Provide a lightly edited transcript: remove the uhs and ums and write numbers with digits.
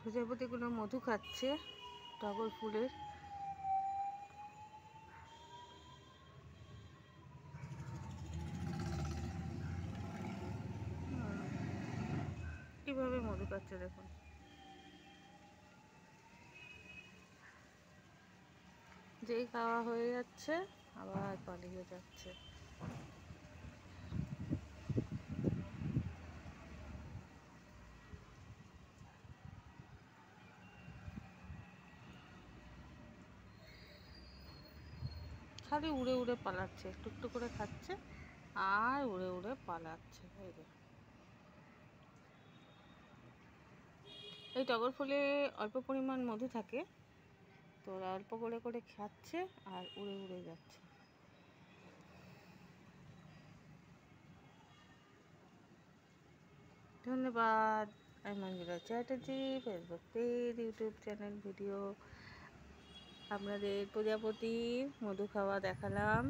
প্রজাপতিগুলো মধু খাচ্ছে টগর ফুলের। কিভাবে মধু খাচ্ছে দেখুন। যেই খাওয়া হয়ে যাচ্ছে আবার পালিয়ে যাচ্ছে। খালি উড়ে উড়ে পালাচ্ছে, একটু একটু করে খাচ্ছে আর উড়ে উড়ে পালাচ্ছে। এই যে এই টগর ফুলে অল্প পরিমাণ মধু থাকে, তো ওরা অল্প করে করে খাচ্ছে আর উড়ে উড়ে যাচ্ছে। ধন্যবাদ। আমি Manjula Chatterjee, Facebook page, YouTube channel video. আপনাদের প্রজাপতির মধু খাওয়া দেখালাম।